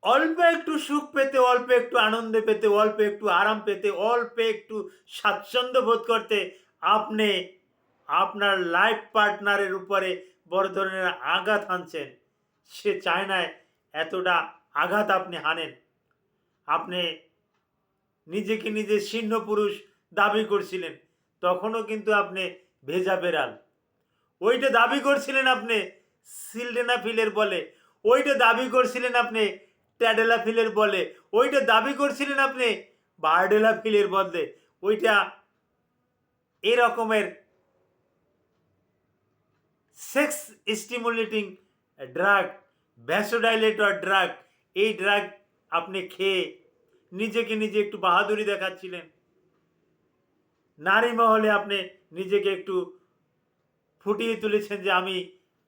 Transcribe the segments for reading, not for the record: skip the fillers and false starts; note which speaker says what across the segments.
Speaker 1: অল্প একটু সুখ পেতে, অল্প একটু আনন্দ পেতে, অল্প একটু আরাম পেতে, অল্প একটু স্বাচ্ছন্দ্য বোধ করতে আপনি আপনার লাইফ পার্টনারের উপরে বড় ধরনের আঘাত হানছেন। সে চায় না এতটা আঘাত আপনি হানেন। আপনি নিজেকে নিজে সিংহ পুরুষ দাবি করছিলেন, তখনও কিন্তু আপনি ভেজা বেড়াল। ওইটা দাবি করছিলেন আপনি সিলডেনাফিলের বলে, ওইটা দাবি করছিলেন আপনি ট্যাডেলাফিলের বলে, ওইটা দাবি করছিলেন আপনি বার্ডেলাফিলের বদলে। ওইটা এরকমের সেক্স স্টিমুলেটিং ড্রাগ, ভ্যাসোডাইলেটর ড্রাগ। এই ড্রাগ আপনি খেয়ে নিজেকে নিজে একটু বাহাদুরি দেখাচ্ছিলেন। নারী মহলে আপনি নিজেকে একটু ফুটিয়ে তুলেছেন যে আমি,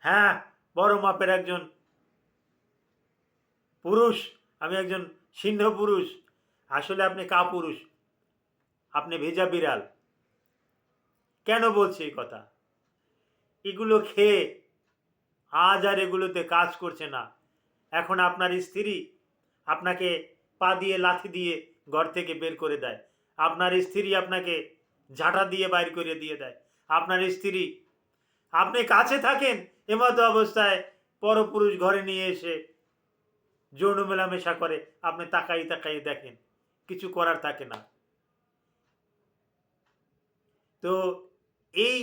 Speaker 1: হ্যাঁ, বড় মাপের একজন পুরুষ, আমি একজন সিংহ পুরুষ। আসলে আপনি কাপুরুষ, আপনি ভেজা বিড়াল। কেন বলছি এই কথা? এগুলো খেয়ে আজ আর এগুলোতে কাজ করছে না। এখন আপনার স্ত্রী আপনাকে পা দিয়ে লাথি দিয়ে ঘর থেকে বের করে দেয়। আপনার স্ত্রী আপনাকে ঝাঁটা দিয়ে বাইর করে দিয়ে দেয়। আপনার স্ত্রী, আপনি কাছে থাকেন এমতো অবস্থায় পরপুরুষ ঘরে নিয়ে এসে যৌন মেলামেশা করে, আপনি তাকাই তাকাই দেখেন, কিছু করার থাকে না। তো এই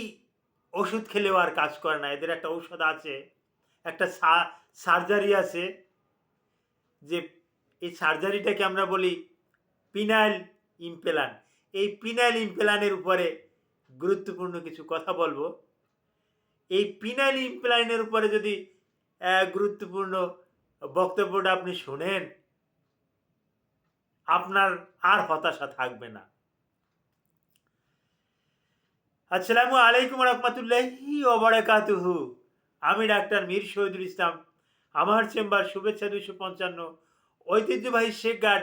Speaker 1: ওষুধ খেলেও আর কাজ করে না। এদের একটা ঔষধ আছে, একটা সার্জারি আছে, যে এই সার্জারিটাকে আমরা বলি পিনাইল ইমপ্ল্যান্ট। এই পিনাইল ইমপ্ল্যান্টের উপরে গুরুত্বপূর্ণ কিছু কথা বলবো। এই পিনাইল ইমপ্ল্যান্টের উপরে যদি গুরুত্বপূর্ণ বক্তব্যটা আপনি শোনেন, আপনার আর হতাশা থাকবে না। আসসালামু আলাইকুম রহমতুল্লাহি ওবারাকাতুহু। আমি ডাক্তার মীর শহীদুল ইসলাম। আমার চেম্বার শুভেচ্ছা 255, ঐতিহ্যবাহী শেখঘাট,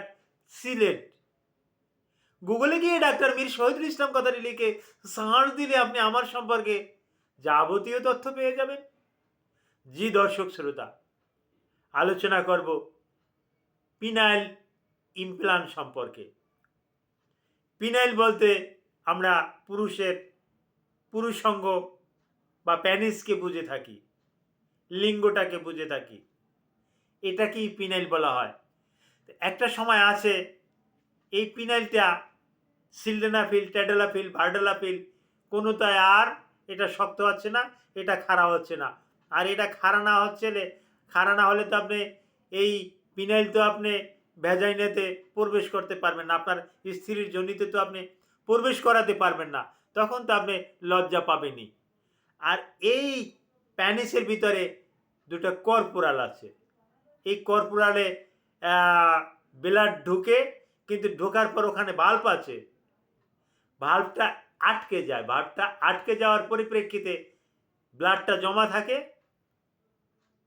Speaker 1: সিলেট। গুগলে গিয়ে ডাক্তার মীর শহীদুল ইসলাম কথাটি লিখে সার্চ দিলে আপনি আমার সম্পর্কে যাবতীয় তথ্য পেয়ে যাবেন। জি দর্শক শ্রোতা, আলোচনা করব পিনাইল ইমপ্লান্ট সম্পর্কে। পিনাইল বলতে আমরা পুরুষাঙ্গ বা প্যানিসকে বুঝে থাকি, লিঙ্গটাকে বুঝে থাকি। এটাকেই পিনাইল বলা হয়। একটা সময় আছে এই পিনাইলটা সিলডেনাফিল, ট্যাডেলাফিল, ভার্ডেলাফিল কোনোটায় আর এটা শক্ত হচ্ছে না, এটা খাড়া হচ্ছে না। আর এটা খাড়া না হলে তো আপনি এই পিনাইল তো আপনি ভ্যাজাইনাতে প্রবেশ করতে পারবেন না, আপনার স্ত্রীর জনিতে তো আপনি প্রবেশ করাতে পারবেন না, তখন তো আপনি লজ্জা পাবেনই। আর এই প্যানিসের ভিতরে দুটো কর্পোরাল আছে। এই কর্পোরালে ব্লাড ঢুকে, কিন্তু ঢোকার পর ওখানে ভাল্ব আছে, ভাল্বটা আটকে যায়। ভাল্বটা আটকে যাওয়ার পরিপ্রেক্ষিতে ব্লাডটা জমা থাকে,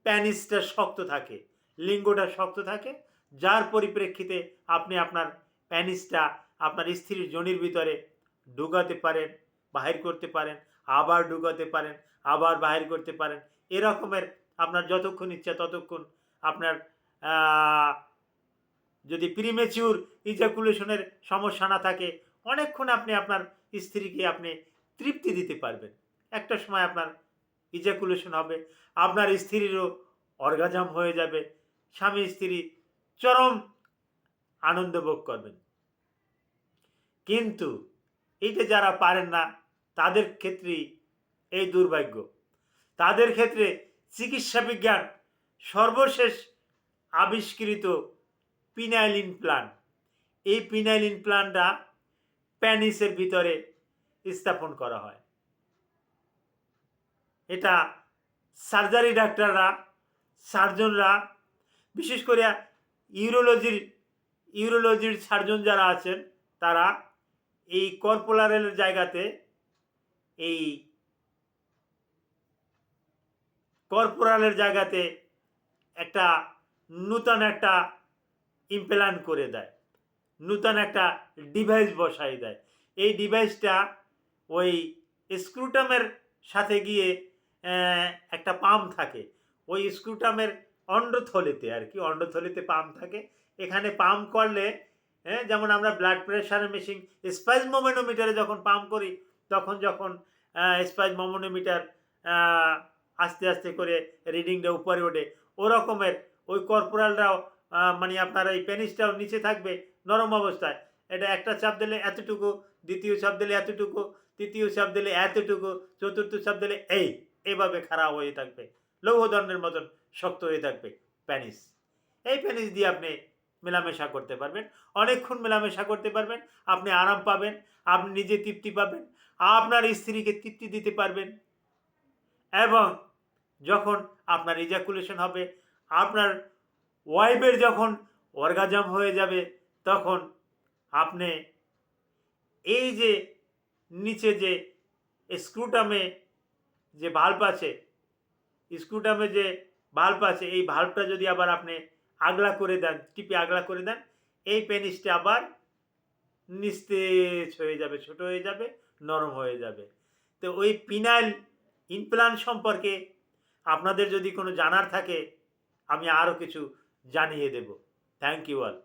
Speaker 1: প্যানিসটা শক্ত থাকে, লিঙ্গটা শক্ত থাকে, যার পরিপ্রেক্ষিতে আপনি আপনার প্যানিসটা আপনার স্ত্রীর যোনির ভিতরে ঢুকাতে পারেন, বাহির করতে পারেন, আবার ঢুকাতে পারেন, আবার বাহির করতে পারেন। এরকমের আপনার যতক্ষণ ইচ্ছা ততক্ষণ আপনার যদি প্রিমেচিউর ইজাকুলেশনের সমস্যা না থাকে, অনেকক্ষণ আপনি আপনার স্ত্রীকে আপনি তৃপ্তি দিতে পারবেন। একটা সময় আপনার ইজাকুলেশন হবে, আপনার স্ত্রীরও অর্গাজম হয়ে যাবে, স্বামী স্ত্রী চরম আনন্দ ভোগ করবেন। কিন্তু এইটা যারা পারেন না তাদের ক্ষেত্রেই এই দুর্ভাগ্য। তাদের ক্ষেত্রে চিকিৎসা বিজ্ঞান সর্বশেষ আবিষ্কৃত পিনাইল ইমপ্লান্ট, এই পিনাইল ইমপ্লান্টটা প্যানিসের ভিতরে স্থাপন করা হয়। এটা সার্জারি ডাক্তাররা, সার্জনরা, বিশেষ করে ইউরোলজির সার্জন যারা আছেন, তারা এই কর্পোরালের জায়গাতে একটা নূতন একটা ইমপ্ল্যান্ট করে দেয়, নূতন একটা ডিভাইস বসাই দেয়। এই ডিভাইসটা ওই স্ক্রুটামের সাথে গিয়ে একটা পাম্প থাকে, ওই স্ক্রুটামের অন্ডথলিতে আর কি, অন্ডথলিতে পাম্প থাকে। এখানে পাম্প করলে যেমন আমরা ব্লাড প্রেশারের মেশিন স্পাইজমোমেনোমিটারে যখন পাম্প করি, তখন যখন স্পাইজমোমেনোমিটার আস্তে আস্তে করে রিডিংটা উপরে ওঠে, ওরকমের ওই কর্পোরালরাও মানে আপনার এই পেনিসটাও নিচে থাকবে নরম অবস্থায়। এটা একটা চাপ দিলে এতটুকু, দ্বিতীয় চাপ দিলে এতটুকু, তৃতীয় চাপ দিলে এতটুকু, চতুর্থ চাপ দিলে এইভাবে খারাপ হয়ে থাকবে, লৌহদণ্ডের মতন শক্ত হয়ে থাকবে প্যানিস। এই প্যানিস দিয়ে আপনি মেলামেশা করতে পারবেন, অনেকক্ষণ মেলামেশা করতে পারবেন, আপনি আরাম পাবেন, আপনি নিজে তৃপ্তি পাবেন, আপনার স্ত্রীকে তৃপ্তি দিতে পারবেন। এবং যখন আপনার ইজাকুলেশন হবে, আপনার ওয়াইফের যখন অর্গাজম হয়ে যাবে, তখন আপনি এই যে নিচে যে স্ক্রুটামে যে ভাল্ব আছে, স্ক্রুটামে যে ভাল্ব আছে, এই ভাল্বটা যদি আবার আপনি আগলা করে দেন, টিপে আগলা করে দেন, এই পেনিসটা আবার নিস্তেজ হয়ে যাবে, ছোট হয়ে যাবে, নরম হয়ে যাবে। তো ওই পিনাইল ইমপ্লান্ট সম্পর্কে আপনাদের যদি কোনো জানার থাকে, আমি আরও কিছু জানিয়ে দেব। Thank you all.